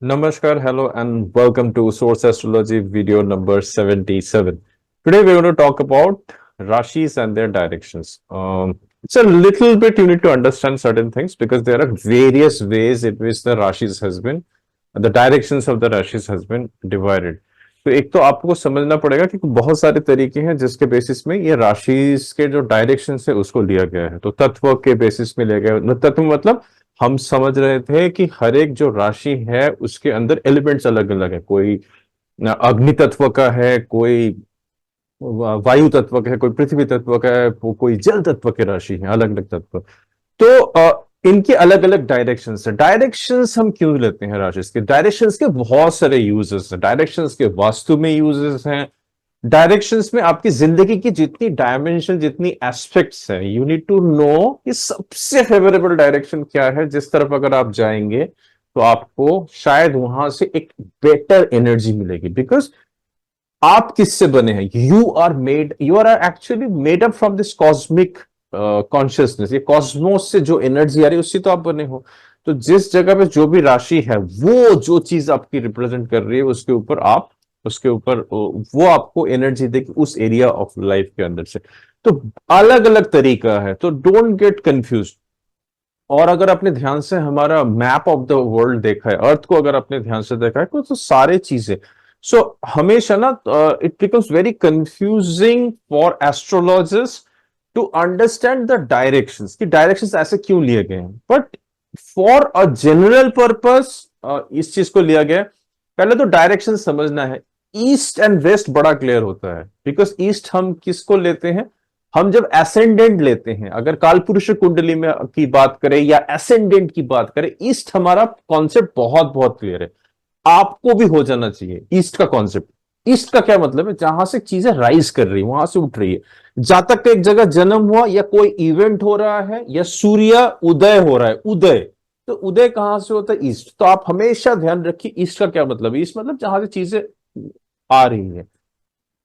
Namaskar, hello, and welcome to Source Astrology video number 77. Today, we're going to talk about Rashis and their directions. It's a little bit you need to understand certain things because there are various ways in which the directions of the Rashis has been divided. तो एक तो आपको समझना पड़ेगा कि बहुत सारे तरीके हैं जिसके बेसिस में ये राशिस के जो डायरेक्शन है उसको लिया गया है। तो तत्व के बेसिस में लिया गया, तत्व मतलब हम समझ रहे थे कि हर एक जो राशि है उसके अंदर एलिमेंट्स अलग अलग है। कोई अग्नि तत्व का है, कोई वायु तत्व का है, कोई पृथ्वी तत्व का है, कोई जल तत्व की राशि है, अलग अलग तत्व। तो इनके अलग अलग डायरेक्शंस है। डायरेक्शंस हम क्यों लेते हैं राशि के? डायरेक्शंस के बहुत सारे यूजेस हैं। डायरेक्शंस के वास्तु में यूजेस हैं। डायरेक्शंस में आपकी जिंदगी की जितनी डायमेंशन, जितनी एस्पेक्ट्स है, यू नीड टू नो कि सबसे फेवरेबल डायरेक्शन क्या है। जिस तरफ अगर आप जाएंगे तो आपको शायद वहां से एक बेटर एनर्जी मिलेगी। बिकॉज आप किससे बने हैं? You are actually made up from this cosmic consciousness. ये कॉस्मोस से जो एनर्जी आ रही है उससे तो आप बने हो। तो जिस जगह पे जो भी राशि है, वो जो चीज आपकी रिप्रेजेंट कर रही है उसके ऊपर वो आपको एनर्जी देगी उस एरिया ऑफ लाइफ के अंदर से। तो अलग अलग तरीका है, तो डोंट गेट कंफ्यूज। और अगर आपने ध्यान से हमारा मैप ऑफ द वर्ल्ड देखा है, अर्थ को अगर आपने ध्यान से देखा है तो सारे चीजें हमेशा ना it becomes very confusing for astrologers to understand the directions कि डायरेक्शंस ऐसे क्यों लिए गए हैं। But for a general purpose इस चीज को लिया गया। पहले तो डायरेक्शन समझना है। ईस्ट एंड वेस्ट बड़ा क्लियर होता है। बिकॉज ईस्ट हम किसको लेते हैं? हम जब एसेंडेंट लेते हैं, अगर कालपुरुष कुंडली में की बात करें या एसेंडेंट की बात करें, ईस्ट हमारा कॉन्सेप्ट बहुत बहुत क्लियर है। आपको भी हो जाना चाहिए ईस्ट का कॉन्सेप्ट। ईस्ट का क्या मतलब है? जहां से चीजें राइज कर रही है, वहां से उठ रही है। जहां तक एक जगह जन्म हुआ या कोई इवेंट हो रहा है या सूर्य उदय हो रहा है, उदय, तो उदय कहां से होता है? ईस्ट। तो आप हमेशा ध्यान रखिए ईस्ट का क्या मतलब है। ईस्ट मतलब जहां से चीजें आ रही है।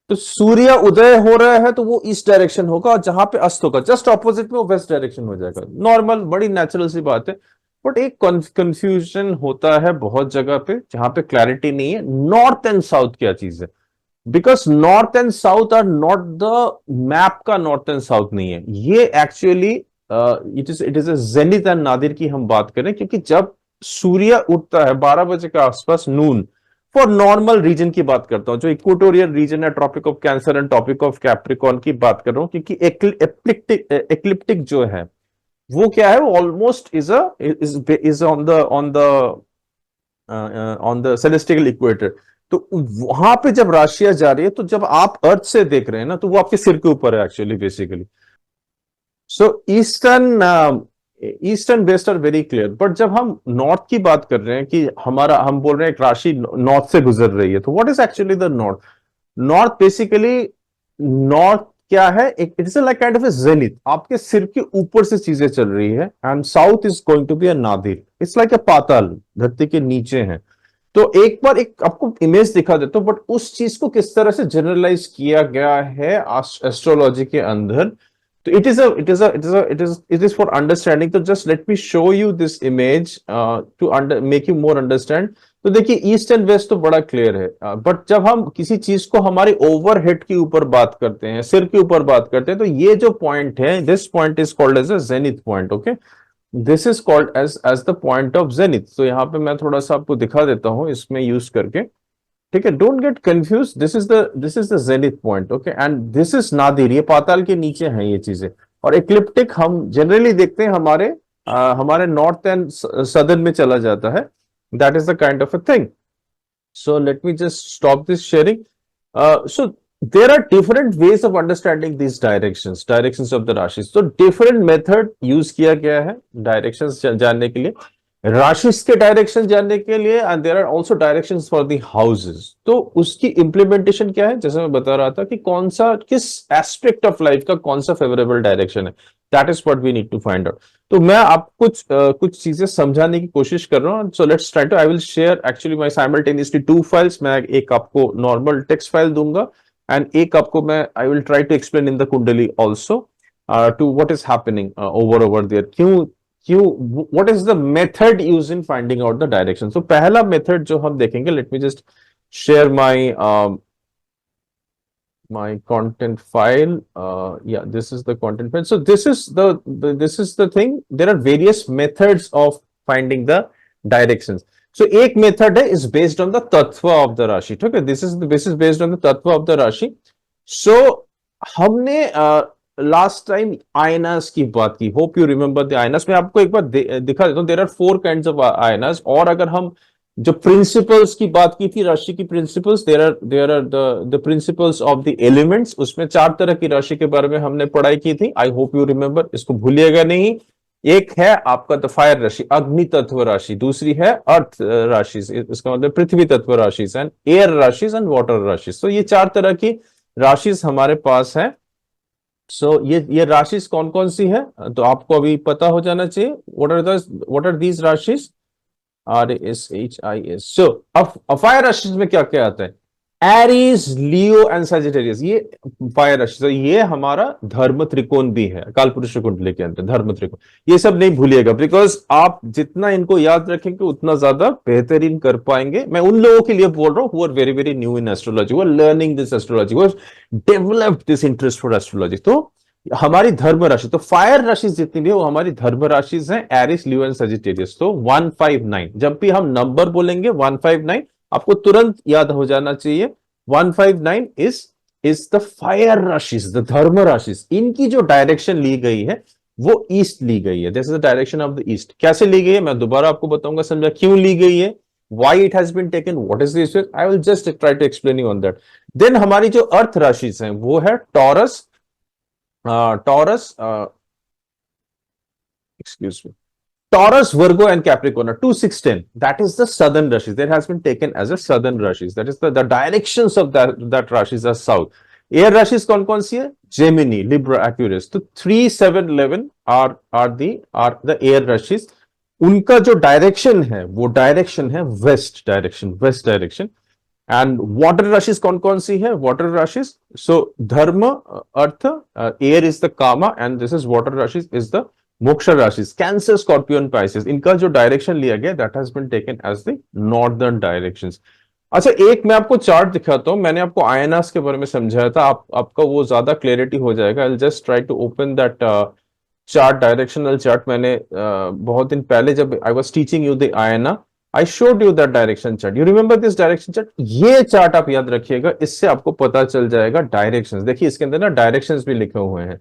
तो सूर्य उदय हो रहा है तो वो ईस्ट डायरेक्शन होगा, और जहां पे अस्त होगा जस्ट ऑपोजिट में वो वेस्ट डायरेक्शन हो जाएगा। नॉर्मल, बड़ी नेचुरल सी बात है। बट एक कंफ्यूजन होता है बहुत जगह पे जहां पे क्लैरिटी नहीं है। नॉर्थ एंड साउथ क्या चीज है? Because north and south are not the map का नॉर्थ एंड साउथ नहीं है ये। Actually it is zenith and nadir की हम बात करें, क्योंकि जब सूर्य उठता है 12 बजे के आसपास, नून, फॉर नॉर्मल रीजन की बात करता हूं, जो इक्वेटोरियल रीजन है, Tropic of Cancer and Tropic of Capricorn की बात कर रहा हूं, क्योंकि एक्लिप्टिक जो है वो क्या है? वो almost is on the celestial equator. तो वहां पे जब राशियां जा रही है, तो जब आप अर्थ से देख रहे हैं ना, तो वो आपके सिर के ऊपर है actually, basically. So eastern west are very clear. But जब हम नॉर्थ की बात कर रहे हैं कि हम बोल रहे हैं एक राशि नॉर्थ से गुजर रही है, तो what is actually the north? North basically, north क्या है? It is like kind of a zenith. आपके सिर के ऊपर से चीजें चल रही है। And south is going to be a nadir. It's like a patal, धरती के नीचे है। तो एक बार एक आपको इमेज दिखा देता हूं, बट उस चीज को किस तरह से जनरलाइज किया गया है एस्ट्रोलॉजी के अंदर। तो इट इज फॉर अंडरस्टैंडिंग। तो just let me show you this image to make you more understand. तो देखिए, ईस्ट एंड वेस्ट तो बड़ा क्लियर है। बट जब हम किसी चीज को हमारे ओवरहेड के ऊपर बात करते हैं, सिर के ऊपर बात करते हैं, तो ये जो पॉइंट है, this point is called as a zenith point. Okay, this is called as the point of zenith. तो यहाँ पे मैं थोड़ा सा आपको दिखा देता हूं इसमें यूज करके। ठीक है, don't get confuse. This is the zenith point. Okay, and this is Nadir. ये पाताल के नीचे हैं ये चीजें। और इक्लिप्टिक हम जनरली देखते हैं हमारे नॉर्थ एंड सदर्न में चला जाता है। That is the kind of a thing. So let me just stop this sharing. So there are different ways of understanding these directions of the rashis. So different method use किया गया है directions जानने के लिए, राशिस के direction जानने के लिए, and there are also directions for the houses. तो उसकी इंप्लीमेंटेशन क्या है? जैसे मैं बता रहा था कि कौन सा, किस एस्पेक्ट ऑफ लाइफ का कौन सा फेवरेबल डायरेक्शन है, that is what we need to find out. तो मैं आप कुछ चीजें समझाने की कोशिश कर रहा हूं। So let's try to, I will share actually my simultaneously two files. मैं एक आपको नॉर्मल टेक्स्ट फाइल दूंगा, एंड एक आपको मैं I will try to explain in the kundli also to what is happening over there. क्यों, what is the method use in finding out the direction? तो पहला मेथड जो हम देखेंगे, let me just share my my content file. Yeah, this is the content file. So this is this is the thing. There are various methods of finding the directions. So एक method है is based on the tattva of the rashi. ठीक है, this is based on the tattva of the rashi. So हमने last time ayanas की बात की. Hope you remember the ayanas. मैं आपको एक बार दिखा देता हूँ. There are 4 kinds of ayanas. और अगर हम जो प्रिंसिपल्स की बात की थी, राशि की principles, there are the principles of the elements. उसमें 4 तरह की राशि के बारे में हमने पढ़ाई की थी. आई होप यू रिमेंबर, इसको भूलिएगा नहीं. एक है आपका द फायर राशि, अग्नि तत्व राशि. दूसरी है अर्थ राशि, इसका मतलब पृथ्वी तत्व राशि, एंड एयर राशि एंड वाटर राशि. तो ये 4 तरह की राशि हमारे पास है. सो ये राशि कौन कौन सी है तो आपको अभी पता हो जाना चाहिए. व्हाट आर दीज राशि? RASHIS. सो अब फायर राशि में क्या क्या आता है? Aries, Leo and Sagittarius. ये फायर राशि. तो ये हमारा धर्म त्रिकोण भी है कालपुरुष कुंडली के अंदर, धर्म त्रिकोण. ये सब नहीं भूलिएगा, बिकॉज आप जितना इनको याद रखेंगे उतना ज्यादा बेहतरीन कर पाएंगे. मैं उन लोगों के लिए बोल रहा हूं who are very very new in astrology, who are learning this astrology, who have developed this interest for astrology. तो हमारी धर्म राशि, तो फायर राशि जितनी भी है वो हमारी धर्म राशि हैं, एरिस, लियो एंड सजिटेरियस. तो 159, जब भी हम नंबर बोलेंगे 159, आपको तुरंत याद हो जाना चाहिए. 159 इज द फायर राशि, द धर्म राशि. इनकी जो डायरेक्शन ली गई है वो ईस्ट ली गई है. This is the direction of the east. कैसे ली गई है मैं दोबारा आपको बताऊंगा, समझा क्यों ली गई है, why it has been taken, what is this, I will just try to explain you on that. Then हमारी जो अर्थ राशि हैं वो है taurus, excuse me, Taurus, Virgo and Capricorn. 2, 6, 10. That is the southern Rashis. That has been taken as a southern Rashis. That is the directions of that Rashis are south. Air Rashis कौन सी है? Gemini, Libra, Aquarius. तो 3, 7, 11 are the air Rashis. उनका जो direction है वो direction है west direction. And water rashis कौन सी है? Water rashis. So dharma, artha, air is the kama and this is water rashis is the moksha rashis. Cancer, scorpion, Pisces. इनका जो डायरेक्शन लिया गया that has been taken as the northern directions. अच्छा, एक मैं आपको चार्ट दिखाता हूं. मैंने आपको आयनास के बारे में समझाया था, आपका वो ज्यादा क्लैरिटी हो जाएगा. I will just try to open that chart, directional chart. मैंने बहुत दिन पहले जब I was teaching you the ayana, I showed you that direction chart. You remember this direction chart? ये चार्ट आप याद रखिएगा, इससे आपको पता चल जाएगा डायरेक्शंस. देखिए इसके अंदर ना डायरेक्शंस भी लिखे हुए हैं.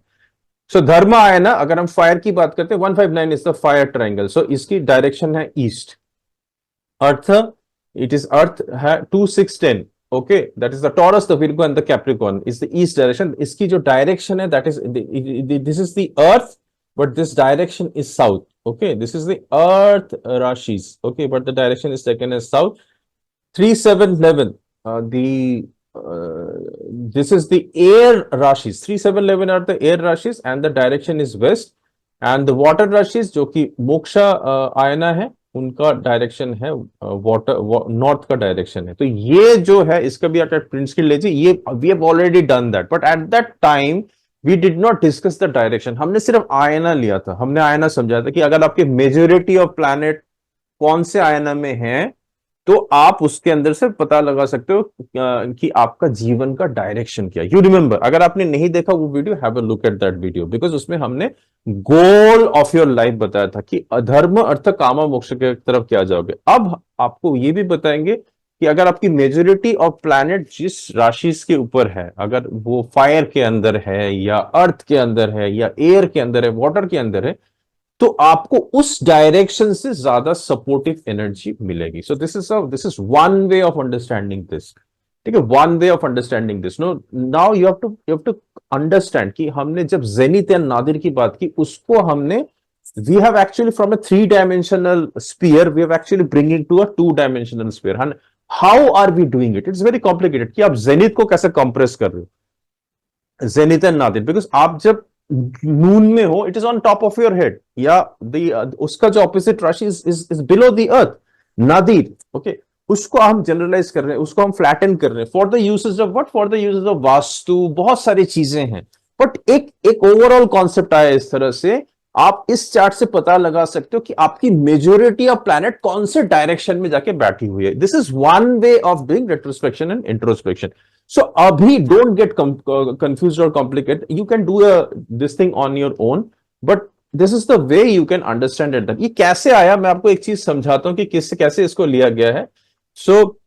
सो धर्म आयना, अगर हम फायर की बात करते हैं 159 इज द फायर ट्रायंगल. सो इसकी डायरेक्शन है east. Earth, it is earth है 2, 6, 10. Okay, that is the taurus, the Virgo and the Capricorn is the east direction. इसकी जो डायरेक्शन है that is, this is the earth but this direction is south. Okay, this is the earth rashis. Okay, but the direction is taken as south. 3, 7, 11. This is the air rashis. 3, 7, 11 are the air rashis and the direction is west. And the water rashis जो कि मोक्षा आयना है, उनका direction है water north का direction है. तो ये जो है इसका भी आप प्रिंट स्क्रीन लीजिए. ये we have already done that, but at that time We did not discuss the direction. हमने सिर्फ आयना लिया था. हमने आयना समझा था कि अगर आपके मेजोरिटी ऑफ प्लैनेट कौन से आयना में हैं तो आप उसके अंदर से पता लगा सकते हो कि आपका जीवन का डायरेक्शन क्या है. यू रिमेंबर, अगर आपने नहीं देखा वो video, have a look at that video, because उसमें हमने गोल ऑफ योर लाइफ बताया था कि धर्म, अर्थ, कामा, मोक्ष के तरफ क्या जाओगे. अब आपको ये भी बताएंगे कि अगर आपकी मेजोरिटी ऑफ प्लैनेट जिस राशि के ऊपर है, अगर वो फायर के अंदर है या अर्थ के अंदर है या एयर के अंदर है, वाटर के अंदर है, तो आपको उस डायरेक्शन से ज्यादा सपोर्टिव एनर्जी मिलेगी. So this is one way of understanding this. ठीक है, one way of understanding this. No, now you have to understand कि हमने जब जेनिथ एंड नादिर की बात की, उसको हमने we have actually from a 3-dimensional sphere we have actually bringing to a 2-dimensional sphere. And how are we doing it? It's very complicated कि आप जेनिथ को कैसे कंप्रेस कर रहे हो, जेनिथ एंड नादिर. बिकॉज आप जब नून में हो, it is on top of your head, या उसका जो ऑपोजिट राशि is below the earth, Nadir. Okay, उसको हम जनरलाइज कर रहे हैं, उसको हम फ्लैटन कर रहे हैं for the usage of what, for the usage of vastu. बहुत सारी चीजें हैं, बट एक ओवरऑल कॉन्सेप्ट आया इस तरह से. आप इस चार्ट से पता लगा सकते हो कि आपकी मेजोरिटी ऑफ प्लैनेट कौन से डायरेक्शन में जाके बैठी हुई है. This is one way of doing retrospection and introspection. So अभी डोंट गेट कंफ्यूज्ड और complicated. You can do this thing on your own, but this is the way you can understand it. ये कैसे आया, मैं आपको एक चीज समझाता हूं कि किससे कैसे इसको लिया गया है. सो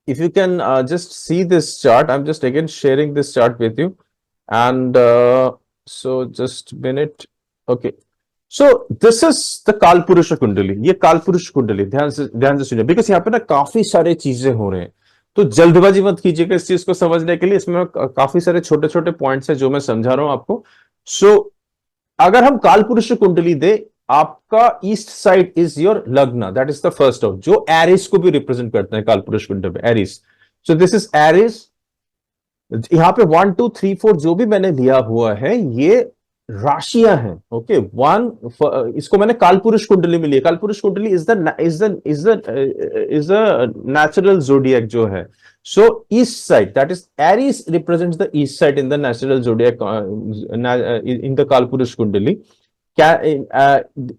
if you can just see this chart, I'm just again sharing this chart with you, and so just minute. Okay, so this is the कालपुरुष कुंडली. ये कालपुरुष कुंडली, ध्यान से सुनिए, बिकॉज यहाँ पे ना काफी सारे चीजें हो रहे हैं, तो जल्दबाजी मत कीजिएगा इस चीज को समझने के लिए. इसमें काफी सारे छोटे छोटे पॉइंट्स हैं जो मैं समझा रहा हूं आपको. सो अगर हम कालपुरुष कुंडली दे, आपका ईस्ट साइड इज योर लग्न, that is the first house, जो एरिस को भी रिप्रेजेंट करते हैं कालपुरुष कुंडली में, Aries. So this is Aries. यहां पे 1 2 3 4 जो भी मैंने लिया हुआ है ये राशियां हैं. ओके, इसको मैंने कालपुरुष कुंडली में लिया. कालपुरुष कुंडली इज द नेचुरल जोडियक जो है. So east side, that is Aries, represents the east side in the natural zodiac in the Kaalpurush kundli,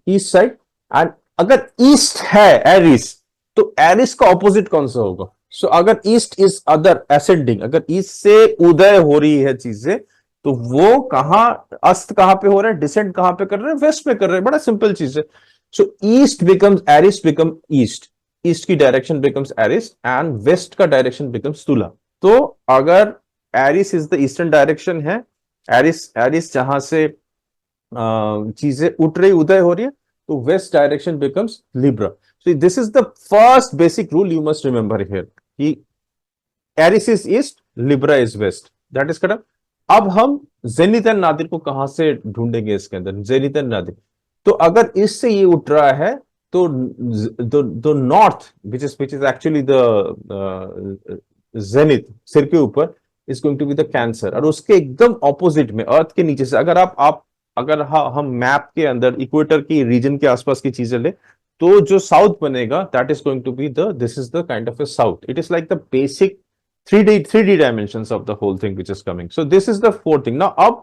east side. And अगर ईस्ट है एरिस, तो एरिस का ऑपोजिट कौन सा होगा? सो अगर ईस्ट इज अदर असेंडिंग, अगर ईस्ट से उदय हो रही है चीजें, तो वो कहां अस्त कहां पे हो रहा है, डिसेंड कहां पे कर रहे हैं? वेस्ट में कर रहे हैं. बड़ा सिंपल चीज है. So east becomes Aries, become east. East की direction becomes Aries and west का डायरेक्शन बिकम्स तुला. तो अगर Aries is the eastern direction है, एरिस जहां से चीजें उठ रही, उदय हो रही है, तो west direction becomes Libra. So this is the first basic rule you must remember here, कि Aries is east, Libra is west. That is correct. अब हम जेनिथ एंड नादिर को कहां से ढूंढेंगे इसके अंदर? जेनिथ एंड नादिर, तो अगर इससे ये उठ रहा है, तो north which is actually the zenith, सिर के ऊपर, is going to be the Cancer. और उसके एकदम ऑपोजिट में, अर्थ के नीचे से, अगर हम मैप के अंदर इक्वेटर की रीजन के आसपास की चीजें ले, तो जो साउथ बनेगा, that is going to be this is the kind of a south. It is like the basic 3D dimensions of the whole thing which is coming. So this is the fourth thing. Now अब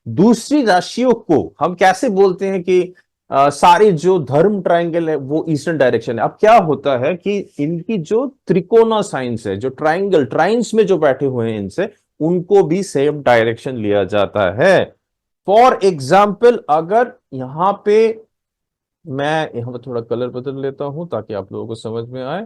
दूसरी राशियों को हम कैसे बोलते हैं कि सारे जो धर्म ट्रायंगल है वो ईस्टर्न डायरेक्शन है. अब क्या होता है कि इनकी जो त्रिकोणा साइंस है, जो ट्रायंगल ट्राइंस में जो बैठे हुए हैं इनसे, उनको भी सेम डायरेक्शन लिया जाता है. फॉर एग्जाम्पल, अगर यहां पे मैं यहां पर थोड़ा कलर बदल लेता हूं ताकि आप लोगों को समझ में आए.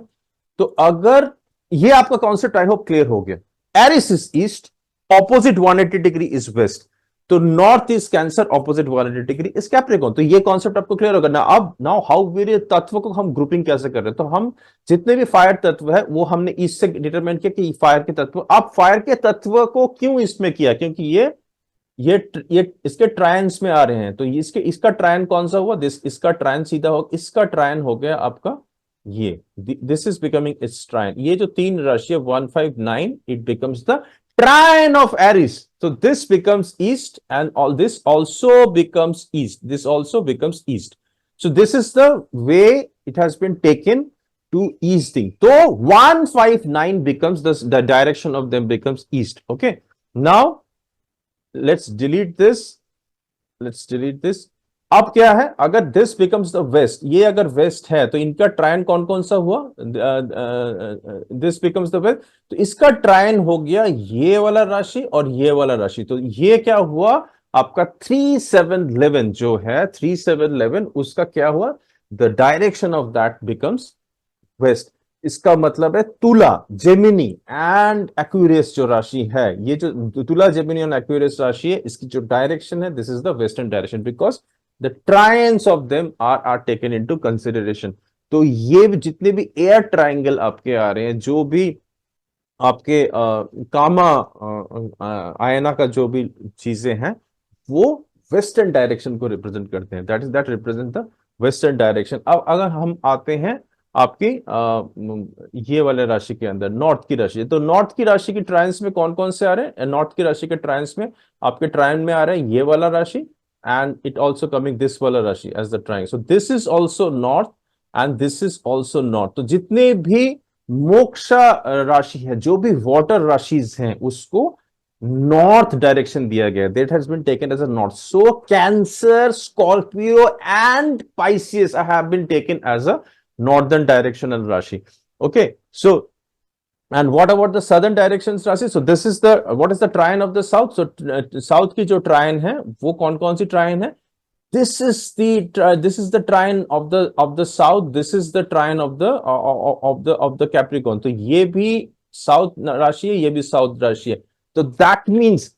तो अगर ये आपका कॉन्सेप्ट आई होप क्लियर हो गया. Aries is east, opposite 180 degree is west. तो north is Cancer, opposite 180 degree is Capricorn. तो ये कॉन्सेप्ट आपको क्लियर होगा ना. अब नाउ हाउ वेरी तत्व को हम ग्रुपिंग कैसे कर रहे हैं? तो हम जितने भी फायर तत्व है वो हमने ईस्ट से डिटरमाइन किया कि फायर के तत्व. अब फायर के तत्व को क्यों ईस्ट में किया? क्योंकि ये इसके ट्रायंस में आ रहे हैं. तो इसका ट्रायन कौन सा हुआ? इसका ट्रायन सीधा हो, इसका ट्रायन हो गया आपका ये. This is becoming its trine. ये जो तीन राशि 159, it becomes the trine of Aries. So this becomes east, and all this also becomes east. This also becomes east. So this is the way it has been taken to easting. So 159 becomes the direction of them becomes east. Okay. Now let's delete this. Let's delete this. अब क्या है? अगर this becomes the waste, ये अगर waste है, तो इनका ट्रायन कौन कौन सा हुआ? This becomes the west. तो इसका ट्रायन हो गया ये वाला राशि और ये वाला राशि. तो ये क्या हुआ आपका 3711 जो है 3711, उसका क्या हुआ? The direction of that becomes west. इसका मतलब है तुला, जेमिनी एंड एक्वेरियस जो राशि है, ये जो तुला, जेमिनी और एक्वेरियस राशि है, इसकी जो डायरेक्शन है, this is the western direction, because the trions of them are taken into consideration. तो ये जितने भी एयर ट्रायंगल आपके आ रहे हैं, जो भी आपके कामा आयना का जो भी चीजें हैं, वो वेस्टर्न डायरेक्शन को रिप्रेजेंट करते हैं. That represent the western direction. अब अगर हम आते हैं आपकी ये वाले राशि के अंदर, नॉर्थ की राशि, तो नॉर्थ की राशि की ट्रायंस में कौन कौन से आ रहे हैं? नॉर्थ की राशि के ट्रायंस में आपके ट्रायन में आ रहे हैं ये वाला राशि, and it also coming this wala rashi as the triangle. So this is also north and this is also north. तो जितने भी मोक्षा राशि है, जो भी वाटर राशिज हैं, उसको नॉर्थ डायरेक्शन दिया गया, that has been taken as a north. So Cancer, Scorpio and Pisces have been taken as a northern directional Rashi. Okay, so and what about the southern directions Rashi? So this is the what is the trine of the south? So south की जो trine है वो कौन कौन सी trine है? This is the trine of the south. This is the trine of the Capricorn. तो ये भी साउथ राशि है, ये भी साउथ राशि है. तो दैट मीन्स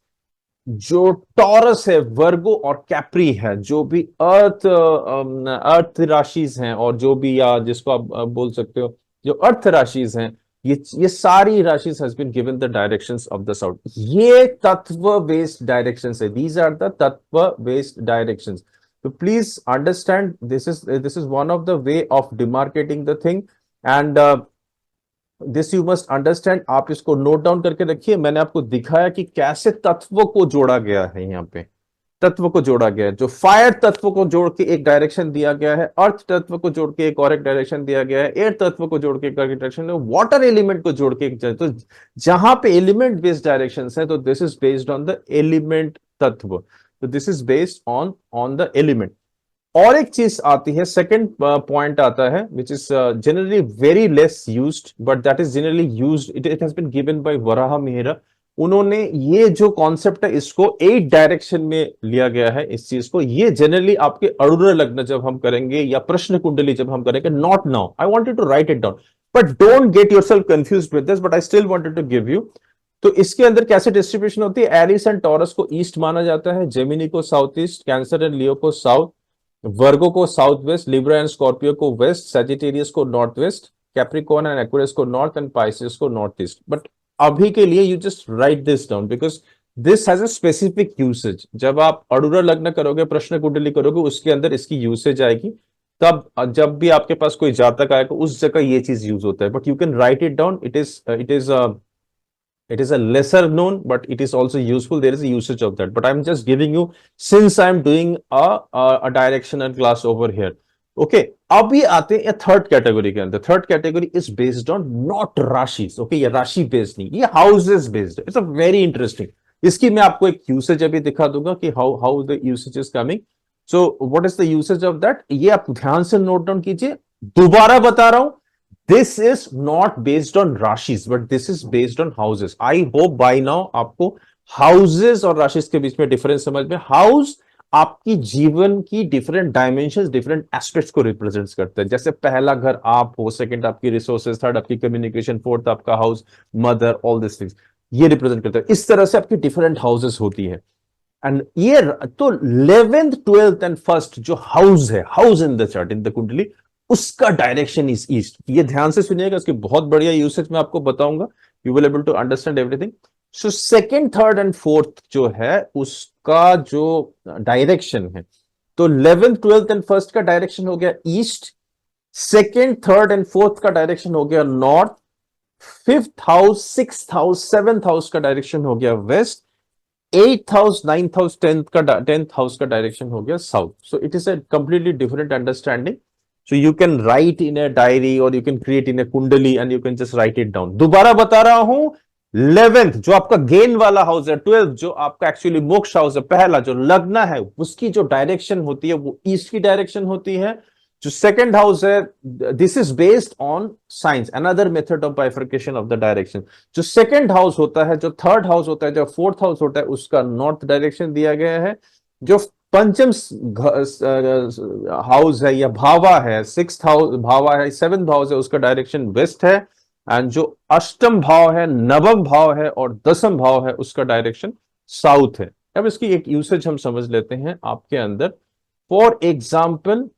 जो टॉरस है, वर्गो और कैप्री है, जो भी अर्थ राशिज हैं और जो भी या जिसको आप बोल सकते हो जो अर्थ राशिज हैं, ये सारी rashis has been given the directions of the south. ये तत्व बेस्ड डायरेक्शंस है. These are the tattva based directions. तो please understand this is one of the way of demarketing the thing and this you must understand. आप इसको note down करके रखिए. मैंने आपको दिखाया कि कैसे तत्व को जोड़ा गया है. यहाँ पे तत्व को जोड़ा गया है. जो फायर तत्व को जोड़ के एक डायरेक्शन दिया गया है, अर्थ तत्व को जोड़ के एक और एक डायरेक्शन दिया गया है, एयर तत्व को जोड़ के एक डायरेक्शन, वाटर एलिमेंट को जोड़ के एक. तो जहां पे एलिमेंट बेस्ड डायरेक्शन है, तो this is based on the element तत्व. तो this is based on the element. और एक चीज आती है, सेकंड पॉइंट आता है, which is generally very less used, but that is generally used. It has been given by Varahamihira. उन्होंने ये जो कॉन्सेप्ट है इसको 8 डायरेक्शन में लिया गया है. इस चीज को ये जनरली आपके अरुण लग्न जब हम करेंगे या प्रश्न कुंडली जब हम करेंगे, not now. I wanted to write it down, but don't get yourself confused with this, but I still wanted to give you. तो इसके अंदर कैसे डिस्ट्रीब्यूशन होती है? एरिस एंड टॉरस को ईस्ट माना जाता है, जेमिनी को south east, Cancer and Leo को साउथ, वर्गो को south west, Libra and Scorpio को वेस्ट, सजिटेरियस को north west, Capricorn and Aquarius को नॉर्थ एंड पाइसेस को नॉर्थ ईस्ट. बट अभी के लिए you just right this down because this has a specific usage. जब आप अरुण लग्न करोगे, प्रश्न कुंडली करोगे, उसके अंदर इसकी यूसेज आएगी. तब जब भी आपके पास कोई जातक आएगा उस जगह ये चीज यूज होता है. But you can write it down. It is a lesser known, but it is also useful. There is a usage of that, but I'm just giving you since I'm doing a directional class over here. Okay, अभी आते हैं third category के अंदर. Third category is based on not rashis. Okay, ये राशि based नहीं, ये houses based. It's a very interesting. इसकी मैं आपको एक यूसेज अभी दिखा दूंगा कि how the usage is coming. So what is the usage of that, ये आप ध्यान से नोट डाउन कीजिए. दोबारा बता रहा हूं, this is not based on rashis but this is based on houses. I hope by now आपको houses और rashis के बीच में डिफरेंस समझ में. हाउस आपकी जीवन की डिफरेंट डायमेंशंस, डिफरेंट एस्पेक्ट्स को रिप्रेजेंट करते हैं. जैसे पहला घर आप हो, सेकंड आपकी रिसोर्सेज, थर्ड आपकी कम्युनिकेशन, फोर्थ आपका house, mother, all this things ये रिप्रेजेंट करते हैं. इस तरह से आपकी डिफरेंट हाउसेस होती है. एंड ये तो 11th 12th एंड फर्स्ट जो हाउस है, house in the chart, in the कुंडली, उसका डायरेक्शन इज ईस्ट. ये ध्यान से सुनिएगा, इसकी बहुत बढ़िया यूसेज मैं आपको बताऊंगा. You will able to understand everything. So second, third and fourth जो है उसका जो डायरेक्शन है, तो 11th 12th एंड फर्स्ट का डायरेक्शन हो गया east, second, third and fourth का डायरेक्शन हो गया north, fifth house, sixth house, seventh house का डायरेक्शन हो गया west, eighth house, ninth house, tenth house का डायरेक्शन हो गया south. So it is a completely different understanding. So you can write in a diary or you can create in a kundali and you can just write it down. दोबारा बता रहा हूं, 11th जो आपका gain वाला house है, 12th जो आपका एक्चुअली मोक्ष हाउस है, पहला जो लग्न है, उसकी जो डायरेक्शन होती है वो ईस्ट की डायरेक्शन होती है. जो सेकंड हाउस है, this is based on science, another method of bifurcation of the direction. जो सेकंड हाउस होता है, जो थर्ड हाउस होता है, जो फोर्थ हाउस होता है, उसका नॉर्थ डायरेक्शन दिया गया है. जो पंचम हाउस है या भावा है, सिक्स्थ हाउस भावा है, सेवेंथ हाउस है, उसका डायरेक्शन वेस्ट है. एंड जो अष्टम भाव है, नवम भाव है और दसम भाव है, उसका डायरेक्शन साउथ है. अब इसकी एक यूसेज हम समझ लेते हैं आपके अंदर. फॉर एग्जाम्पल,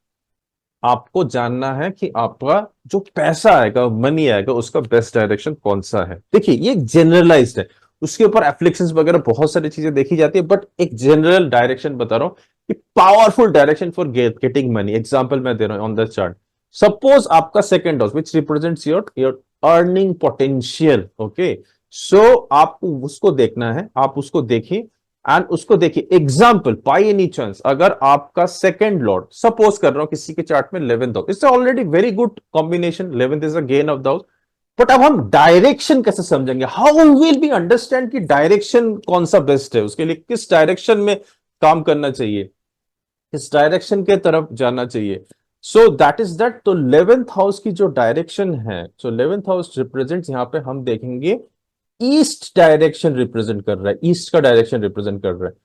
आपको जानना है कि आपका जो पैसा आएगा, मनी आएगा, उसका बेस्ट डायरेक्शन कौन सा है. देखिए ये जनरलाइज्ड है, उसके ऊपर एप्लीकेशंस वगैरह बहुत सारी चीजें देखी जाती है, बट एक जनरल डायरेक्शन बता रहा हूं कि powerful direction for getting money. Example मैं दे रहा हूं ऑन द चार्ट. सपोज आपका second house which represents your earning potential. Okay, so आपको उसको देखना है, आप उसको देखिए एंड उसको देखिए. एग्जाम्पल, बाय एनी चांस अगर आपका सेकंड लॉर्ड, सपोज कर रहा हूं किसी के चार्ट में 11th house, it's already very good combination. 11th is a gain of the house. But अब हम डायरेक्शन कैसे समझेंगे, हाउ विल बी अंडरस्टैंड कि डायरेक्शन कौन सा बेस्ट है, उसके लिए किस डायरेक्शन में काम करना चाहिए, किस डायरेक्शन के तरफ जाना चाहिए। So that is that. तो 11th हाउस की जो डायरेक्शन है, सो 11th हाउस रिप्रेजेंट, यहां पे हम देखेंगे ईस्ट डायरेक्शन रिप्रेजेंट कर रहा है, ईस्ट का डायरेक्शन रिप्रेजेंट कर रहा है।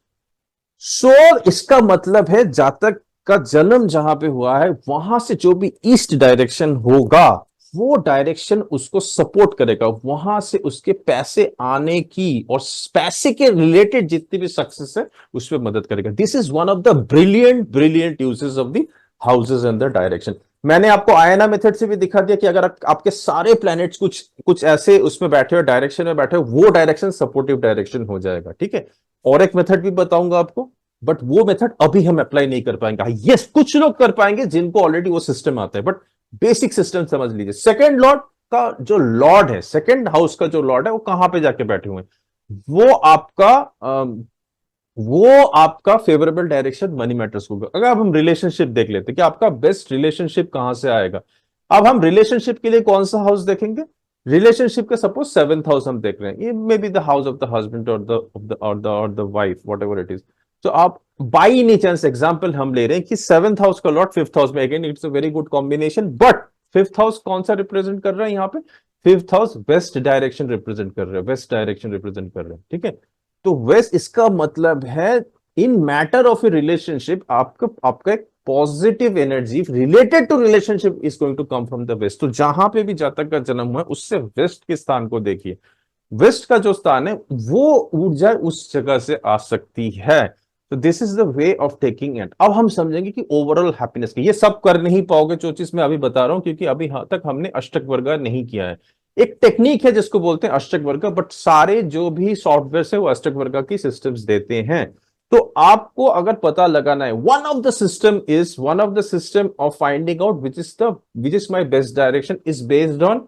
सो इसका मतलब है जातक का जन्म जहां पे हुआ है वहां से जो भी ईस्ट डायरेक्शन होगा वो डायरेक्शन उसको सपोर्ट करेगा, वहां से उसके पैसे आने की और पैसे के रिलेटेड जितनी भी सक्सेस है उस पर मदद करेगा। This is one of the brilliant brilliant uses of the houses and the direction. मैंने आपको आयना मेथड से भी दिखा दिया कि अगर आपके सारे प्लैनेट्स कुछ कुछ ऐसे उसमें बैठे हुए डायरेक्शन में बैठे हुए, वो डायरेक्शन सपोर्टिव डायरेक्शन हो जाएगा, ठीक है। और एक मेथड भी बताऊंगा आपको, बट वो मेथड अभी हम अप्लाई नहीं कर पाएंगे। यस, कुछ लोग कर पाएंगे जिनको ऑलरेडी वो सिस्टम आता है, बट बेसिक सिस्टम समझ लीजिए। सेकंड लॉर्ड का जो लॉर्ड है, सेकंड हाउस का जो लॉर्ड है, वो कहां पे जाके बैठे हुए हैं, वो आपका फेवरेबल डायरेक्शन मनी मैटर्स होगा। अगर अब हम रिलेशनशिप देख लेते हैं कि आपका बेस्ट रिलेशनशिप कहां से आएगा। अब हम रिलेशनशिप के लिए कौन सा हाउस देखेंगे, रिलेशनशिप का सपोज 7th हाउस हम देख रहे हैं, ये may be the house of the husband और the wife, whatever it is. तो आप बाई एनी चांस एग्जाम्पल हम ले रहे हैं कि 7th हाउस का लॉर्ड 5th हाउस में, again it's a very good combination, but 5th house कौन सा रिप्रेजेंट कर रहा है यहाँ पे, 5th house west direction represent कर रहा है, वेस्ट डायरेक्शन रिप्रेजेंट कर रहा है, ठीक है। तो वेस्ट, इसका मतलब है in matter of a relationship आपका आपका एक positive energy related to relationship is going to come from the west. तो जहां पे भी जातक का जन्म हुआ है उससे वेस्ट के स्थान को देखिए, वेस्ट का जो स्थान है वो ऊर्जा उस जगह से आ सकती है। तो this is the way of taking it. अब हम समझेंगे कि ओवरऑल हैप्पीनेस की, ये सब कर नहीं पाओगे जो चीज मैं अभी बता रहा हूं, क्योंकि अभी तक हमने अष्टक वर्गा नहीं किया है। एक टेक्निक है जिसको बोलते हैं अष्टक वर्गा, बट सारे जो भी सॉफ्टवेयर है वो अष्टक वर्गा की सिस्टम्स देते हैं। तो आपको अगर पता लगाना है, one of the system of finding out which is my best direction is based on,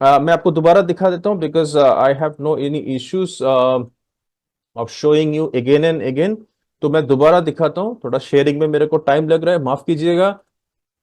मैं आपको दोबारा दिखा देता हूं because I have no any issues of showing you again and again. तो मैं दोबारा दिखाता हूं, थोड़ा शेयरिंग में मेरे को टाइम लग रहा है, माफ कीजिएगा।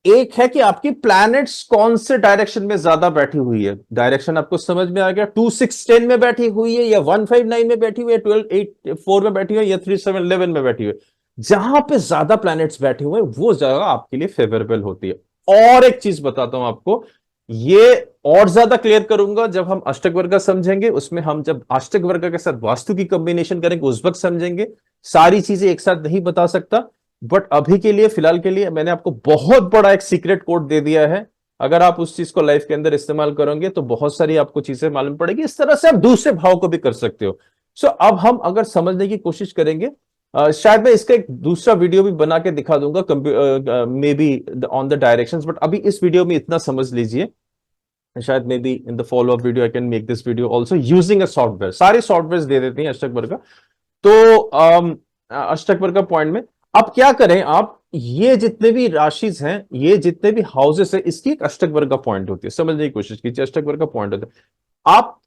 एक है कि आपकी प्लैनेट्स कौन से डायरेक्शन में ज्यादा बैठी हुई है, डायरेक्शन आपको समझ में आ गया, 2 6 10 में बैठी हुई है, या 1 5 9 में बैठी हुई है, 12 8 4 में बैठी हुई है, या 3 7 11 में बैठी हुई है। जहां पे ज्यादा प्लैनेट्स बैठे हुए हैं वो जगह आपके लिए फेवरेबल होती है। और एक चीज बताता हूं आपको, ये और ज्यादा क्लियर करूंगा जब हम अष्टक वर्ग समझेंगे, उसमें हम जब अष्टक वर्ग के साथ वास्तु की कॉम्बिनेशन करेंगे उस वक्त समझेंगे। सारी चीजें एक साथ नहीं बता सकता, बट अभी के लिए, फिलहाल के लिए मैंने आपको बहुत बड़ा एक सीक्रेट कोड दे दिया है। अगर आप उस चीज को लाइफ के अंदर इस्तेमाल करोगे तो बहुत सारी आपको चीजें मालूम पड़ेगी। इस तरह से आप दूसरे भाव को भी कर सकते हो। सो अब हम अगर समझने की कोशिश करेंगे, शायद मैं इसका एक दूसरा वीडियो भी बना के दिखा दूंगा may be on the directions, but अभी इस वीडियो में इतना समझ लीजिए। शायद may be in the follow up video I can make this video also using a software, सारे सॉफ्टवेयर दे देते हैं अष्टक वर्ग। तो अष्टक वर्ग पॉइंट में आप क्या करें, आप ये जितने भी राशिज हैं, ये जितने भी हाउसेस हैं, इसकी एक अष्टक वर्ग का पॉइंट होती है, समझने की कोशिश कीजिए। अष्टक वर्ग का पॉइंट होता है, आप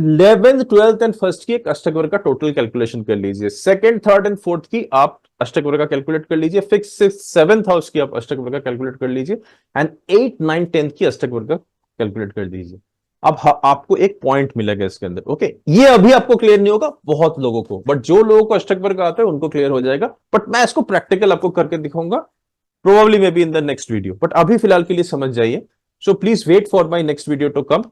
11th 12th एंड फर्स्ट की एक अष्टक वर्ग का टोटल कैलकुलेशन कर लीजिए, सेकंड थर्ड एंड फोर्थ की आप अष्टक वर्ग का कैलकुलेट कर लीजिए, फिफ्थ सिक्स्थ 7th हाउस की आप अष्टक वर्ग का कैलकुलेट कर लीजिए, एंड 8 9 10th की अष्टक वर्ग का कैलकुलेट कर दीजिए। अब आपको एक पॉइंट मिलेगा इसके अंदर, ओके। ये अभी आपको क्लियर नहीं होगा बहुत लोगों को, बट जो लोगों को अष्टक वर्ग आता है उनको क्लियर हो जाएगा। बट मैं इसको प्रैक्टिकल आपको करके दिखाऊंगा, probably maybe in the next video, but अभी फिलहाल के लिए समझ जाइए। So please wait for my next video to come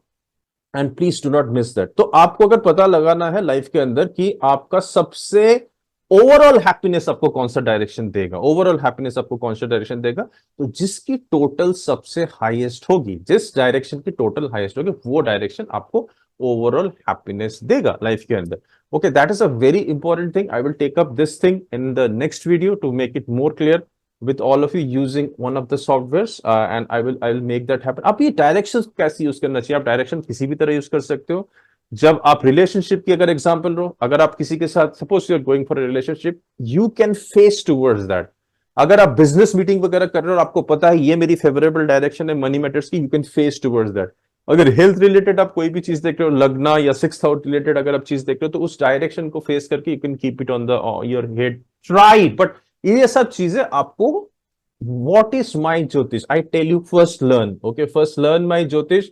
and please do not miss that. तो आपको अगर पता लगाना है लाइफ के अंदर कि आपका सबसे ओवरऑल हैप्पीनेस आपको कौन सा डायरेक्शन देगा, ओवरऑल हैप्पीनेस आपको कौन सा डायरेक्शन देगा, तो जिसकी टोटल सबसे हाईएस्ट होगी, जिस डायरेक्शन की टोटल हाईएस्ट होगी, वो डायरेक्शन आपको ओवरऑल हैप्पीनेस देगा लाइफ के अंदर। Okay, that is a very important thing. I will take up this thing in the next video to make it more clear with all of you using one of the softwares, and I will make that happen। आप ये direction कैसे use करना चाहिए, आप direction किसी भी तरह use कर सकते हो। जब आप रिलेशनशिप की अगर एग्जांपल लो, अगर आप किसी के साथ suppose you are going for relationship, you can face towards that. अगर आप बिजनेस मीटिंग वगैरह कर रहे हो और आपको पता है ये मेरी फेवरेबल डायरेक्शन है मनी मैटर्स की, you can face towards that. अगर हेल्थ रिलेटेड आप कोई भी चीज देख रहे हो, लगना या 6th हाउस रिलेटेड अगर आप चीज देख रहे हो, तो उस डायरेक्शन को फेस करके you can keep it on the your head, try. But ये सब चीजें आपको, what is my jyotish, I tell you, first learn, okay, first learn my jyotish.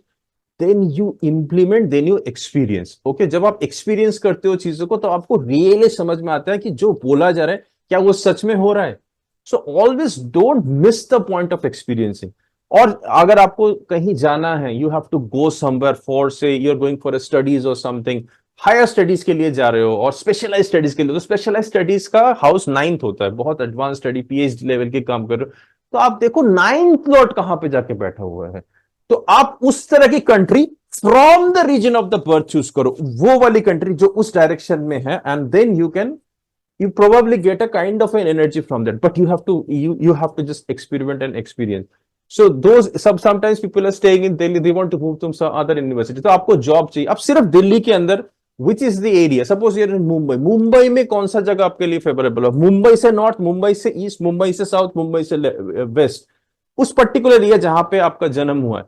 Then you implement, then you experience. Okay, जब आप experience करते हो चीजों को तो आपको रियली समझ में आता है कि जो बोला जा रहा है क्या वो सच में हो रहा है। So always don't miss the point of experiencing. और अगर आपको कहीं जाना है, you have to go somewhere for, say you are going for studies और समथिंग, हायर स्टडीज के लिए जा रहे हो और स्पेशलाइज स्टडीज के लिए, तो स्पेशलाइज स्टडीज का हाउस नाइन्थ होता है, बहुत एडवांस स्टडी पीएचडी लेवल के काम कर रहे हो, तो आप देखो नाइन्थ लॉर्ड कहां पे जाके बैठा हुआ है। तो आप उस तरह की country from the reason of the birth choose करो, वो वाली कंट्री जो उस डायरेक्शन में है, and then you probably get a kind of an energy from that, but you have to just experiment and experience. So those sometimes people are staying in Delhi, they want to move to some other university, तो आपको job चाहिए, अब सिर्फ दिल्ली के अंदर which is the area, suppose you're in Mumbai, Mumbai में कौन सा जगह आपके लिए फेवरेबल है, मुंबई से नॉर्थ, मुंबई से ईस्ट, मुंबई से साउथ, मुंबई से वेस्ट, उस पर्टिकुलर एरिया जहां पे आपका जन्म हुआ है,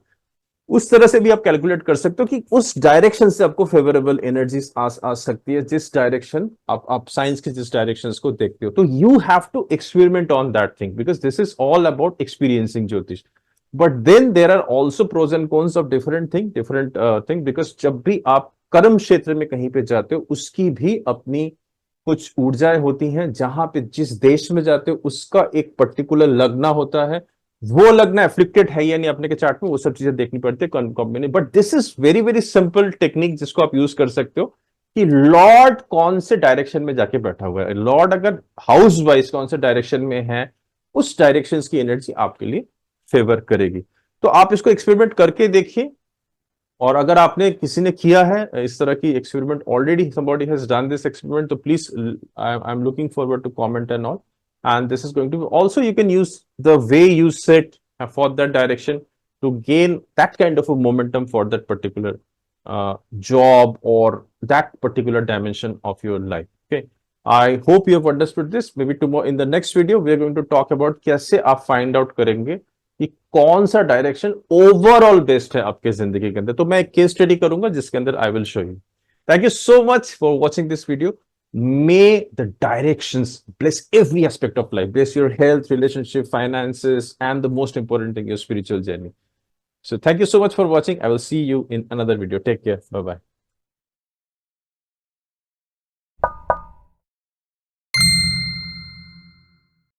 उस तरह से भी आप कैलकुलेट कर सकते हो कि उस डायरेक्शन से आपको फेवरेबल एनर्जीज आ सकती है, जिस डायरेक्शन आप साइंस के जिस डायरेक्शन को देखते हो। तो you have to experiment on that thing, because this is all about experiencing jyotish. But then there are also pros and cons of different thing, because जब भी आप कर्म क्षेत्र में कहीं पे जाते हो, उसकी भी अपनी कुछ ऊर्जाएं होती हैं, जहां पे जिस देश में जाते हो उसका एक पर्टिकुलर लगना होता है, वो लगना एफ्लिक्टेड है या नहीं अपने के चार्ट में, वो सब चीजें देखनी पड़ती है combination. But this is very very simple technique जिसको आप यूज कर सकते हो कि लॉर्ड कौन से डायरेक्शन में जाके बैठा हुआ है, लॉर्ड अगर हाउस वाइज कौन से डायरेक्शन में है, उस डायरेक्शन की एनर्जी आपके लिए फेवर करेगी। तो आप इसको एक्सपेरिमेंट करके देखिए, और अगर आपने किसी ने किया है इस तरह की experiment, already somebody has done this experiment, तो please I'm looking forward to comment and all, and this is going to be also, you can use the way you set for that direction to gain that kind of a momentum for that particular job or that particular dimension of your life. Okay, I hope you have understood this. Maybe tomorrow in the next video we are going to talk about कैसे आप find out करेंगे कि कौन सा direction overall best है आपके जिंदगी के अंदर। तो मैं एक केस स्टडी करूंगा जिसके अंदर I will show you. Thank you so much for watching this video. May the directions bless every aspect of life, bless your health, relationship, finances, and the most important thing, your spiritual journey. So thank you so much for watching. I will see you in another video. Take care. Bye bye.